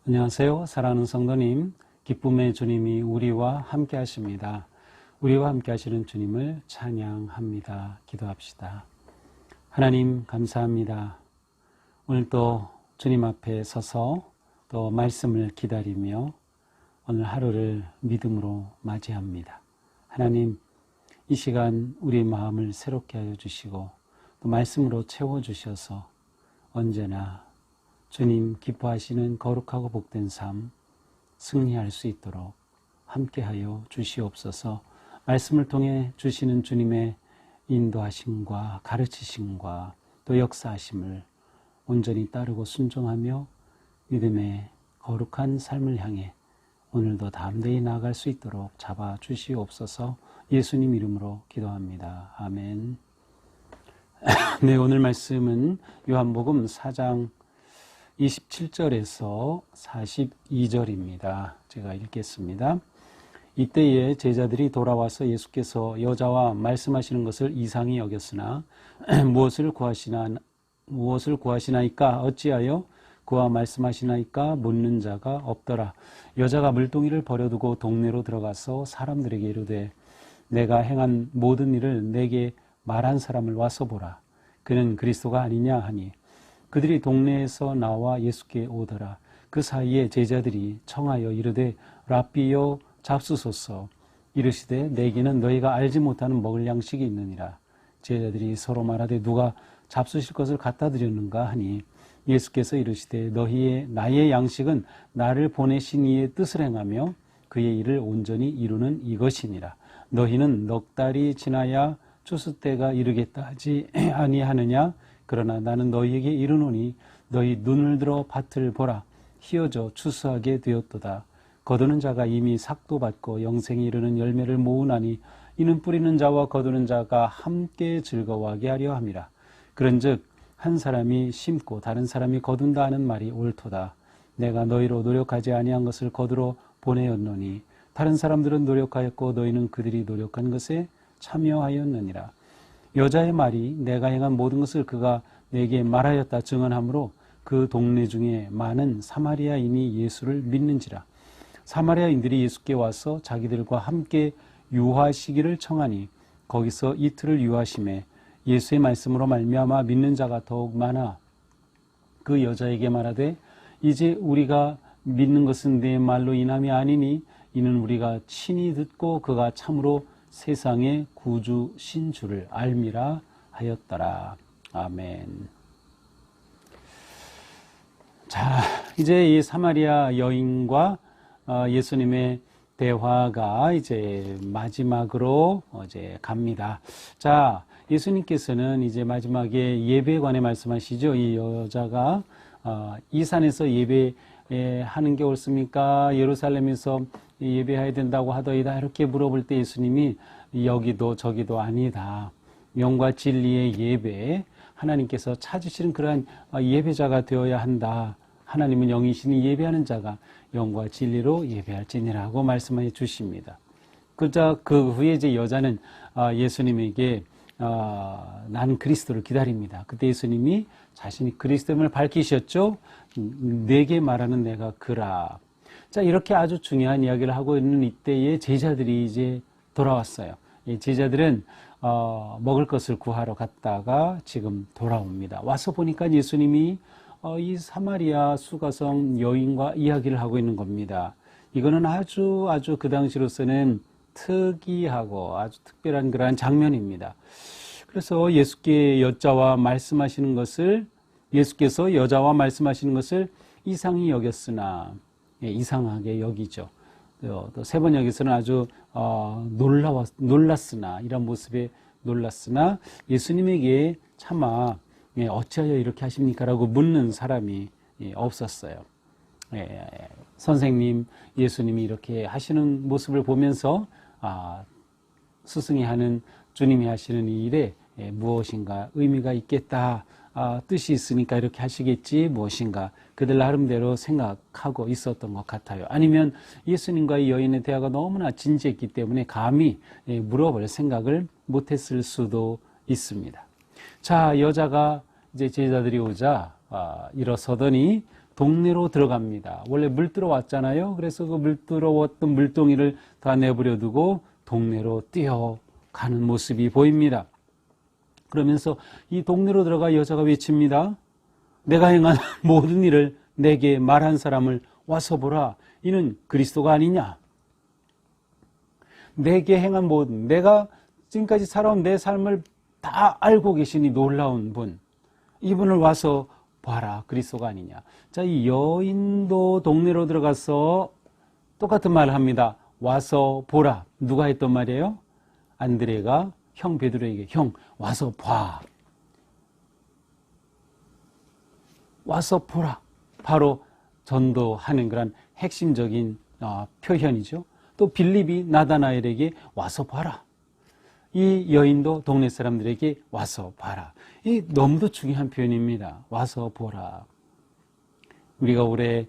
안녕하세요. 사랑하는 성도님, 기쁨의 주님이 우리와 함께 하십니다. 우리와 함께 하시는 주님을 찬양합니다. 기도합시다. 하나님 감사합니다. 오늘 또 주님 앞에 서서 또 말씀을 기다리며 오늘 하루를 믿음으로 맞이합니다. 하나님, 이 시간 우리의 마음을 새롭게 하여 주시고 또 말씀으로 채워주셔서 언제나 주님 기뻐하시는 거룩하고 복된 삶 승리할 수 있도록 함께하여 주시옵소서. 말씀을 통해 주시는 주님의 인도하심과 가르치심과 또 역사하심을 온전히 따르고 순종하며 믿음의 거룩한 삶을 향해 오늘도 담대히 나아갈 수 있도록 잡아 주시옵소서. 예수님 이름으로 기도합니다. 아멘. 네, 오늘 말씀은 요한복음 4장 27절에서 42절입니다. 제가 읽겠습니다. 이때에 제자들이 돌아와서 예수께서 여자와 말씀하시는 것을 이상히 여겼으나 무엇을 구하시나이까 어찌하여 그와 말씀하시나이까 묻는 자가 없더라. 여자가 물동이를 버려두고 동네로 들어가서 사람들에게 이르되 내가 행한 모든 일을 내게 말한 사람을 와서 보라. 그는 그리스도가 아니냐 하니 그들이 동네에서 나와 예수께 오더라. 그 사이에 제자들이 청하여 이르되 랍비여 잡수소서. 이르시되 내게는 너희가 알지 못하는 먹을 양식이 있느니라. 제자들이 서로 말하되 누가 잡수실 것을 갖다 드렸는가 하니 예수께서 이르시되 나의 양식은 나를 보내신 이의 뜻을 행하며 그의 일을 온전히 이루는 이것이니라. 너희는 넉 달이 지나야 추수 때가 이르겠다 하지 아니하느냐? 그러나 나는 너희에게 이르노니 너희 눈을 들어 밭을 보라. 희어져 추수하게 되었도다. 거두는 자가 이미 삭도 받고 영생에 이르는 열매를 모으나니 이는 뿌리는 자와 거두는 자가 함께 즐거워하게 하려 함이라. 그런즉 한 사람이 심고 다른 사람이 거둔다 하는 말이 옳도다. 내가 너희로 노력하지 아니한 것을 거두러 보내었노니 다른 사람들은 노력하였고 너희는 그들이 노력한 것에 참여하였느니라. 여자의 말이 내가 행한 모든 것을 그가 내게 말하였다 증언하므로 그 동네 중에 많은 사마리아인이 예수를 믿는지라. 사마리아인들이 예수께 와서 자기들과 함께 유하시기를 청하니 거기서 이틀을 유하심에 예수의 말씀으로 말미암아 믿는 자가 더욱 많아 그 여자에게 말하되 이제 우리가 믿는 것은 내 말로 인함이 아니니 이는 우리가 친히 듣고 그가 참으로 세상의 구주신 줄을 알미라 하였더라. 아멘. 자, 이제 이 사마리아 여인과 예수님의 대화가 이제 마지막으로 이제 갑니다. 자, 예수님께서는 이제 마지막에 예배에 관해 말씀하시죠. 이 여자가 이 산에서 예배하는 게 옳습니까? 예루살렘에서 예배해야 된다고 하더이다. 이렇게 물어볼 때 예수님이 여기도 저기도 아니다. 영과 진리의 예배, 하나님께서 찾으시는 그러한 예배자가 되어야 한다. 하나님은 영이시니 예배하는 자가 영과 진리로 예배할지니라고 말씀해 주십니다. 그러자 그 후에 이제 여자는 예수님에게 난 그리스도를 기다립니다. 그때 예수님이 자신이 그리스도임을 밝히셨죠. 내게 말하는 내가 그라. 자, 이렇게 아주 중요한 이야기를 하고 있는 이때에 제자들이 이제 돌아왔어요. 이 제자들은 먹을 것을 구하러 갔다가 지금 돌아옵니다. 와서 보니까 예수님이 이 사마리아 수가성 여인과 이야기를 하고 있는 겁니다. 이거는 아주 그 당시로서는 특이하고 아주 특별한 그러한 장면입니다. 그래서 예수께서 여자와 말씀하시는 것을 이상히 여겼으나 이상하게 여기죠. 또 세 번 여기서는 아주 놀랐으나 이런 모습에 놀랐으나 예수님에게 차마 어찌하여 이렇게 하십니까? 라고 묻는 사람이 없었어요. 선생님, 예수님이 이렇게 하시는 모습을 보면서 스승이 하는 주님이 하시는 이 일에 무엇인가 의미가 있겠다. 뜻이 있으니까 이렇게 하시겠지 무엇인가 그들 나름대로 생각하고 있었던 것 같아요. 아니면 예수님과 이 여인의 대화가 너무나 진지했기 때문에 감히 물어볼 생각을 못했을 수도 있습니다. 자, 여자가 이제 제자들이 오자 일어서더니 동네로 들어갑니다. 원래 물 들어왔잖아요. 그래서 그 물 들어왔던 물동이를 다 내버려 두고 동네로 뛰어가는 모습이 보입니다. 그러면서 이 동네로 들어가 여자가 외칩니다. 내가 행한 모든 일을 내게 말한 사람을 와서 보라. 이는 그리스도가 아니냐. 내게 행한 모든, 내가 지금까지 살아온 내 삶을 다 알고 계시니 놀라운 분, 이분을 와서 봐라. 그리스도가 아니냐. 자, 이 여인도 동네로 들어가서 똑같은 말을 합니다. 와서 보라. 누가 했던 말이에요? 안드레가 형 베드로에게, 형 와서 봐. 와서 보라. 바로 전도하는 그런 핵심적인 표현이죠. 또 빌립이 나다나엘에게 와서 봐라. 이 여인도 동네 사람들에게 와서 봐라. 이 너무도 중요한 표현입니다. 와서 보라. 우리가 올해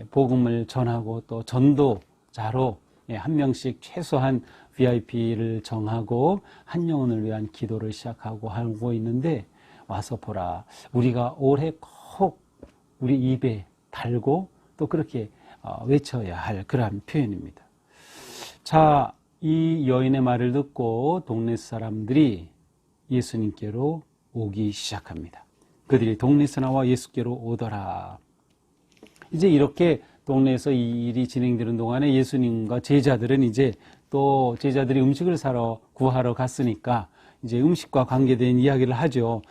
복음을 전하고 또 전도자로 한 명씩 최소한 VIP를 정하고 한 영혼을 위한 기도를 시작하고 하고 있는데 와서 보라. 우리가 올해 꼭 우리 입에 달고 또 그렇게 외쳐야 할 그러한 표현입니다. 자, 이 여인의 말을 듣고 동네 사람들이 예수님께로 오기 시작합니다. 그들이 동네에서 나와 예수께로 오더라. 이제 이렇게 동네에서 이 일이 진행되는 동안에 예수님과 제자들은 이제 또 제자들이 음식을 사러 구하러 갔으니까 이제 음식과 관계된 이야기를 하죠.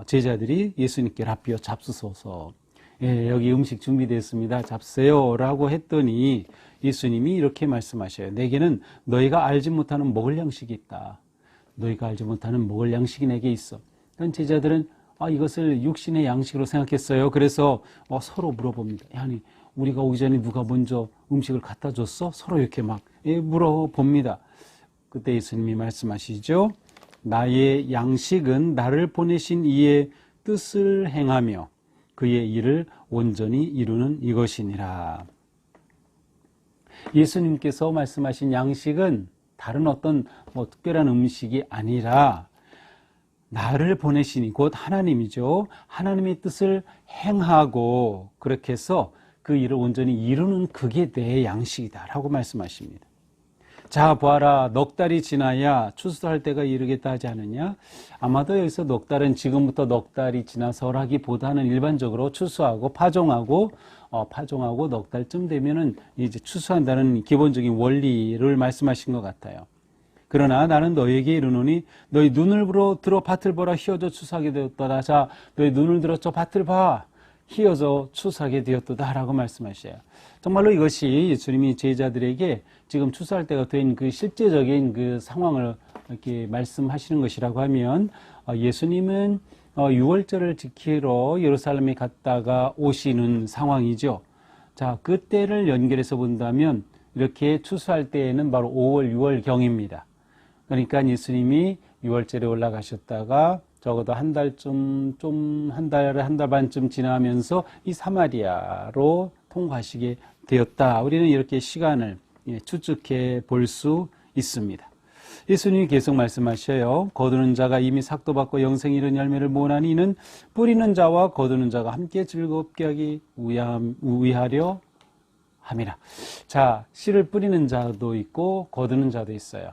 제자들이 예수님께 라비어 잡수소서. 예, 여기 음식 준비됐습니다. 잡수세요. 라고 했더니 예수님이 이렇게 말씀하셔요. 내게는 너희가 알지 못하는 먹을 양식이 있다. 너희가 알지 못하는 먹을 양식이 내게 있어. 제자들은 이것을 육신의 양식으로 생각했어요. 그래서 서로 물어봅니다. 아니, 우리가 오기 전에 누가 먼저 음식을 갖다 줬어? 서로 이렇게 막 물어봅니다. 그때 예수님이 말씀하시죠. 나의 양식은 나를 보내신 이의 뜻을 행하며 그의 일을 온전히 이루는 이것이니라. 예수님께서 말씀하신 양식은 다른 어떤 특별한 음식이 아니라 나를 보내시니 곧 하나님이죠. 하나님의 뜻을 행하고 그렇게 해서 그 일을 온전히 이루는 그게 내 양식이다라고 말씀하십니다. 자, 보아라. 넉 달이 지나야 추수할 때가 이르겠다 하지 않느냐? 아마도 여기서 넉 달은 지금부터 넉 달이 지나서라기보다는 일반적으로 추수하고 파종하고 넉 달쯤 되면은 이제 추수한다는 기본적인 원리를 말씀하신 것 같아요. 그러나 나는 너희에게 이르노니 너희 눈을 들어 밭을 보라. 희어져 추수하게 되었도다. 자, 너희 눈을 들어 저 밭을 봐. 희어져 추수하게 되었도다 라고 말씀하셔요. 정말로 이것이 예수님이 제자들에게 지금 추수할 때가 된 그 실제적인 그 상황을 이렇게 말씀하시는 것이라고 하면 예수님은 6월절을 지키러 예루살렘에 갔다가 오시는 상황이죠. 자, 그때를 연결해서 본다면 이렇게 추수할 때에는 바로 5월, 6월경입니다. 그러니까 예수님이 6월절에 올라가셨다가 적어도 한 달쯤, 한 달 반쯤 지나면서 이 사마리아로 통과하시게 되었다. 우리는 이렇게 시간을 추측해 볼 수 있습니다. 예수님이 계속 말씀하셔요. 거두는 자가 이미 삭도 받고 영생이 이른 열매를 모으나니 이는 뿌리는 자와 거두는 자가 함께 즐겁게 하기 위하려 함이라. 자, 씨를 뿌리는 자도 있고 거두는 자도 있어요.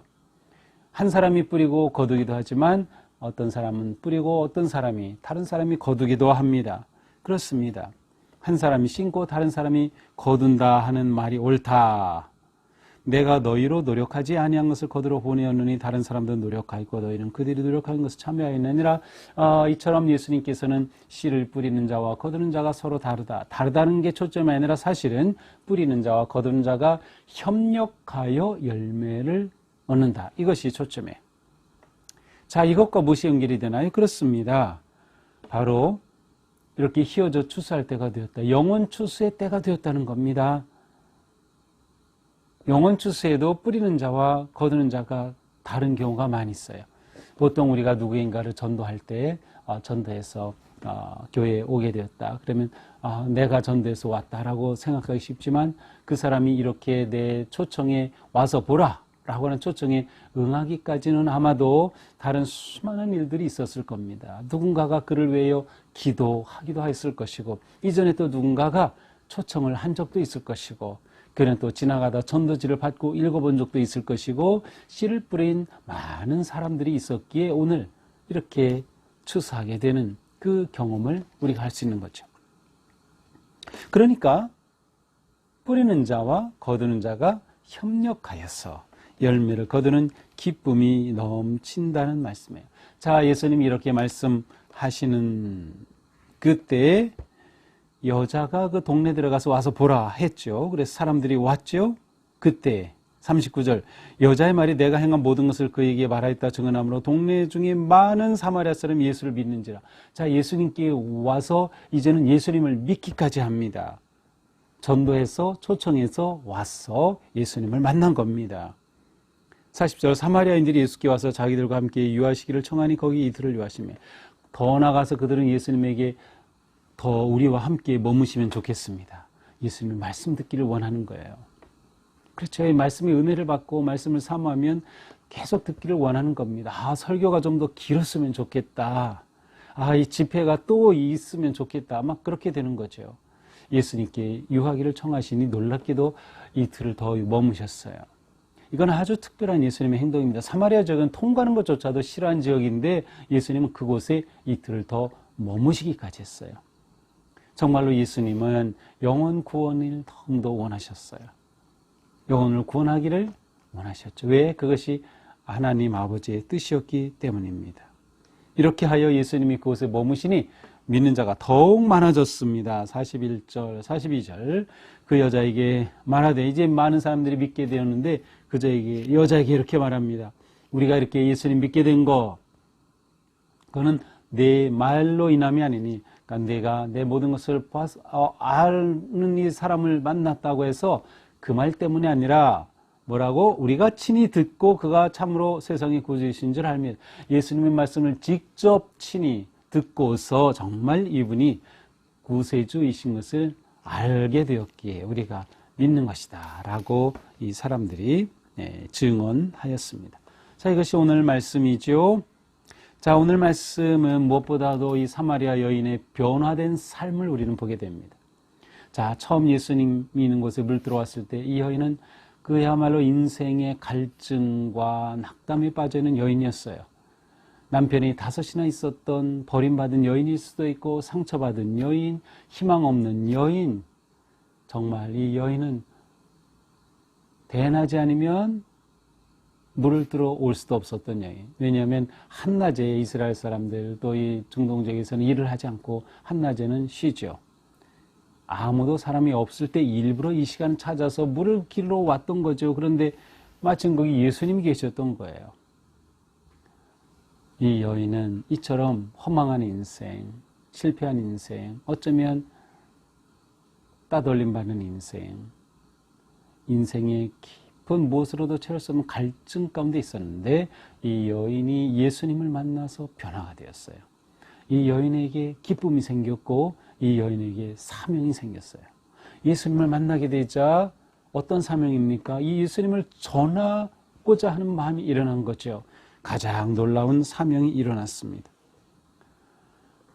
한 사람이 뿌리고 거두기도 하지만 어떤 사람은 뿌리고 다른 사람이 거두기도 합니다. 그렇습니다. 한 사람이 심고 다른 사람이 거둔다 하는 말이 옳다. 내가 너희로 노력하지 아니한 것을 거두러 보내었느니 다른 사람도 노력하였고 너희는 그들이 노력하는 것을 참여하였느니라. 이처럼 예수님께서는 씨를 뿌리는 자와 거두는 자가 서로 다르다는 게 초점이 아니라 사실은 뿌리는 자와 거두는 자가 협력하여 열매를 얻는다. 이것이 초점이에요. 자, 이것과 무엇이 연결이 되나요? 그렇습니다. 바로 이렇게 희어져 추수할 때가 되었다. 영원 추수의 때가 되었다는 겁니다. 영원 추수에도 뿌리는 자와 거두는 자가 다른 경우가 많이 있어요. 보통 우리가 누구인가를 전도할 때 전도해서 교회에 오게 되었다. 그러면 내가 전도해서 왔다라고 생각하기 쉽지만 그 사람이 이렇게 내 초청에 와서 보라. 라고 하는 초청에 응하기까지는 아마도 다른 수많은 일들이 있었을 겁니다. 누군가가 그를 위하여 기도하기도 했을 것이고, 이전에 또 누군가가 초청을 한 적도 있을 것이고, 그는 또 지나가다 전도지를 받고 읽어본 적도 있을 것이고, 씨를 뿌린 많은 사람들이 있었기에 오늘 이렇게 추수하게 되는 그 경험을 우리가 할 수 있는 거죠. 그러니까 뿌리는 자와 거두는 자가 협력하여서 열매를 거두는 기쁨이 넘친다는 말씀이에요. 자, 예수님이 이렇게 말씀하시는 그때 여자가 그 동네 들어가서 와서 보라 했죠. 그래서 사람들이 왔죠. 그때 39절 여자의 말이 내가 행한 모든 것을 그에게 말하였다 증언하므로 동네 중에 많은 사마리아 사람이 예수를 믿는지라. 자, 예수님께 와서 이제는 예수님을 믿기까지 합니다. 전도해서 초청해서 와서 예수님을 만난 겁니다. 40절 사마리아인들이 예수께 와서 자기들과 함께 유하시기를 청하니 거기 이틀을 유하시며, 더 나가서 그들은 예수님에게 더 우리와 함께 머무시면 좋겠습니다. 예수님의 말씀 듣기를 원하는 거예요. 그렇죠. 이 말씀의 은혜를 받고 말씀을 사모하면 계속 듣기를 원하는 겁니다. 아, 설교가 좀 더 길었으면 좋겠다. 아, 이 집회가 또 있으면 좋겠다. 막 그렇게 되는 거죠. 예수님께 유하기를 청하시니 놀랍게도 이틀을 더 머무셨어요. 이건 아주 특별한 예수님의 행동입니다. 사마리아 지역은 통과하는 것조차도 싫어한 지역인데 예수님은 그곳에 이틀을 더 머무시기까지 했어요. 정말로 예수님은 영혼 구원을 더욱더 원하셨어요. 영혼을 구원하기를 원하셨죠. 왜? 그것이 하나님 아버지의 뜻이었기 때문입니다. 이렇게 하여 예수님이 그곳에 머무시니 믿는 자가 더욱 많아졌습니다. 41절, 42절 그 여자에게 말하되, 이제 많은 사람들이 믿게 되었는데 여자에게 이렇게 말합니다. 우리가 이렇게 예수님 믿게 된 거, 그거는 내 말로 인함이 아니니, 그러니까 내가 내 모든 것을 아는 이 사람을 만났다고 해서 그 말 때문이 아니라 뭐라고? 우리가 친히 듣고 그가 참으로 세상의 구주이신 줄 알며, 예수님의 말씀을 직접 친히 듣고서 정말 이분이 구세주이신 것을 알게 되었기에 우리가 믿는 것이다 라고 이 사람들이 증언하였습니다. 자, 이것이 오늘 말씀이죠. 자, 오늘 말씀은 무엇보다도 이 사마리아 여인의 변화된 삶을 우리는 보게 됩니다. 자, 처음 예수님이 있는 곳에 물 들어왔을 때 이 여인은 그야말로 인생의 갈증과 낙담에 빠져 있는 여인이었어요. 남편이 5이나 있었던 버림받은 여인일 수도 있고, 상처받은 여인, 희망 없는 여인. 정말 이 여인은 대낮이 아니면 물을 들어올 수도 없었던 여인. 왜냐하면 한낮에 이스라엘 사람들, 또 이 중동 지역에서는 일을 하지 않고 한낮에는 쉬죠. 아무도 사람이 없을 때 일부러 이 시간을 찾아서 물을 길러 왔던 거죠. 그런데 마침 거기 예수님이 계셨던 거예요. 이 여인은 이처럼 허망한 인생, 실패한 인생, 어쩌면 따돌림 받는 인생, 인생의 깊은 무엇으로도 채울 수 없는 갈증 가운데 있었는데 이 여인이 예수님을 만나서 변화가 되었어요. 이 여인에게 기쁨이 생겼고 이 여인에게 사명이 생겼어요. 예수님을 만나게 되자 어떤 사명입니까? 이 예수님을 전하고자 하는 마음이 일어난 거죠. 가장 놀라운 사명이 일어났습니다.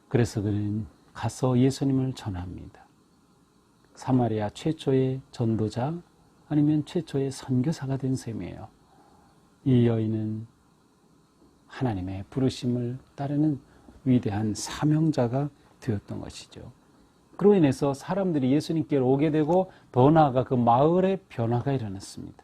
그래서 그는 가서 예수님을 전합니다. 사마리아 최초의 전도자 아니면 최초의 선교사가 된 셈이에요. 이 여인은 하나님의 부르심을 따르는 위대한 사명자가 되었던 것이죠. 그로 인해서 사람들이 예수님께로 오게 되고 더 나아가 그 마을에 변화가 일어났습니다.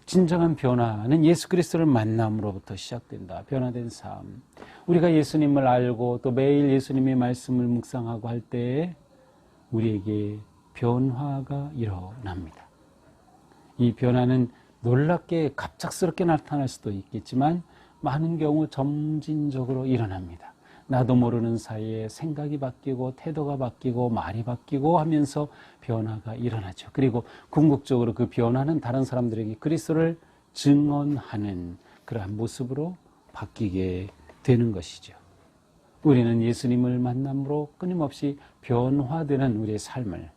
진정한 변화는 예수 그리스도를 만남으로부터 시작된다. 변화된 삶. 우리가 예수님을 알고 또 매일 예수님의 말씀을 묵상하고 할 때 우리에게 변화가 일어납니다. 이 변화는 놀랍게 갑작스럽게 나타날 수도 있겠지만 많은 경우 점진적으로 일어납니다. 나도 모르는 사이에 생각이 바뀌고 태도가 바뀌고 말이 바뀌고 하면서 변화가 일어나죠. 그리고 궁극적으로 그 변화는 다른 사람들에게 그리스도를 증언하는 그러한 모습으로 바뀌게 되는 것이죠. 우리는 예수님을 만남으로 끊임없이 변화되는 우리의 삶을,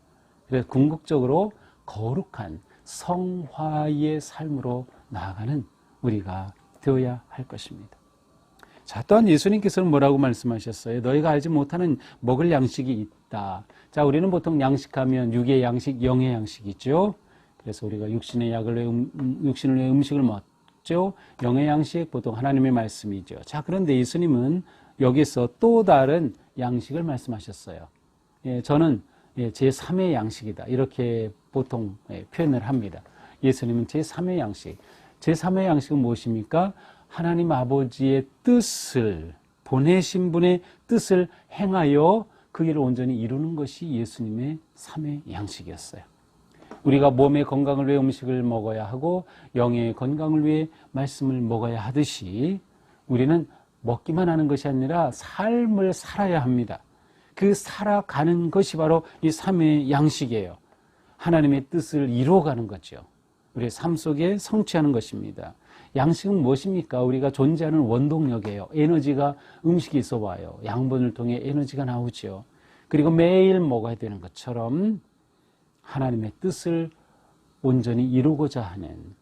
그래서 궁극적으로 거룩한 성화의 삶으로 나아가는 우리가 되어야 할 것입니다. 자, 또한 예수님께서는 뭐라고 말씀하셨어요? 너희가 알지 못하는 먹을 양식이 있다. 자, 우리는 보통 양식하면 육의 양식, 영의 양식이죠. 그래서 우리가 육신을 위해 음식을 먹죠. 영의 양식, 보통 하나님의 말씀이죠. 자, 그런데 예수님은 여기서 또 다른 양식을 말씀하셨어요. 저는 제3의 양식이다. 이렇게 보통 표현을 합니다. 예수님은 제3의 양식. 제3의 양식은 무엇입니까? 하나님 아버지의 뜻을, 보내신 분의 뜻을 행하여 그 일을 온전히 이루는 것이 예수님의 3의 양식이었어요. 우리가 몸의 건강을 위해 음식을 먹어야 하고 영의 건강을 위해 말씀을 먹어야 하듯이 우리는 먹기만 하는 것이 아니라 삶을 살아야 합니다. 그 살아가는 것이 바로 이 3의 양식이에요. 하나님의 뜻을 이루어가는 거죠. 우리의 삶 속에 성취하는 것입니다. 양식은 무엇입니까? 우리가 존재하는 원동력이에요. 에너지가 음식이 있어 와요. 양분을 통해 에너지가 나오죠. 그리고 매일 먹어야 되는 것처럼 하나님의 뜻을 온전히 이루고자 하는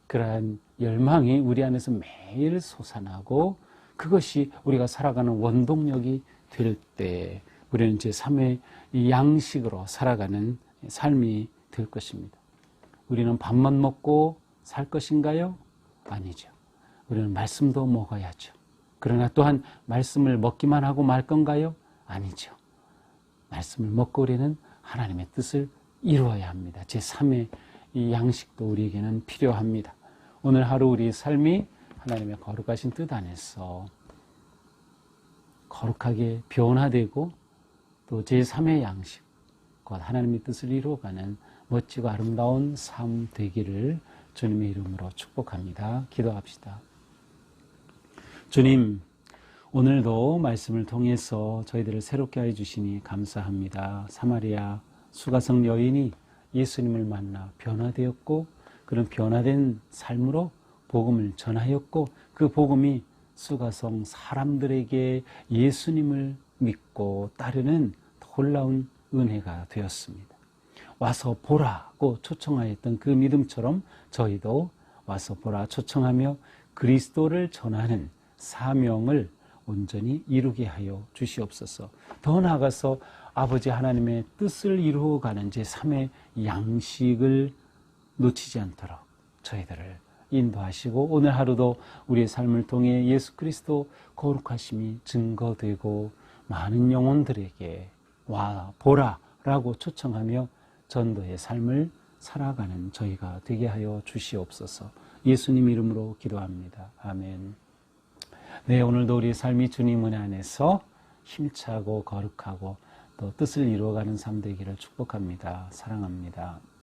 그러한 열망이 우리 안에서 매일 솟아나고 그것이 우리가 살아가는 원동력이 될 때 우리는 제3의 양식으로 살아가는 삶이 될 것입니다. 우리는 밥만 먹고 살 것인가요? 아니죠. 우리는 말씀도 먹어야죠. 그러나 또한 말씀을 먹기만 하고 말 건가요? 아니죠. 말씀을 먹고 우리는 하나님의 뜻을 이루어야 합니다. 제3의 이 양식도 우리에게는 필요합니다. 오늘 하루 우리의 삶이 하나님의 거룩하신 뜻 안에서 거룩하게 변화되고 또 제3의 양식, 곧 하나님의 뜻을 이루어가는 멋지고 아름다운 삶 되기를 주님의 이름으로 축복합니다. 기도합시다. 주님, 오늘도 말씀을 통해서 저희들을 새롭게 하여 주시니 감사합니다. 사마리아 수가성 여인이 예수님을 만나 변화되었고 그런 변화된 삶으로 복음을 전하였고 그 복음이 수가성 사람들에게 예수님을 믿고 따르는 놀라운 은혜가 되었습니다. 와서 보라고 초청하였던 그 믿음처럼 저희도 와서 보라 초청하며 그리스도를 전하는 사명을 온전히 이루게 하여 주시옵소서. 더 나아가서 아버지 하나님의 뜻을 이루어가는 제3의 양식을 놓치지 않도록 저희들을 인도하시고 오늘 하루도 우리의 삶을 통해 예수 그리스도 거룩하심이 증거되고 많은 영혼들에게 와 보라라고 초청하며 전도의 삶을 살아가는 저희가 되게 하여 주시옵소서. 예수님 이름으로 기도합니다. 아멘. 네, 오늘도 우리의 삶이 주님 은혜 안에서 힘차고 거룩하고 또 뜻을 이루어가는 삶 되기를 축복합니다. 사랑합니다.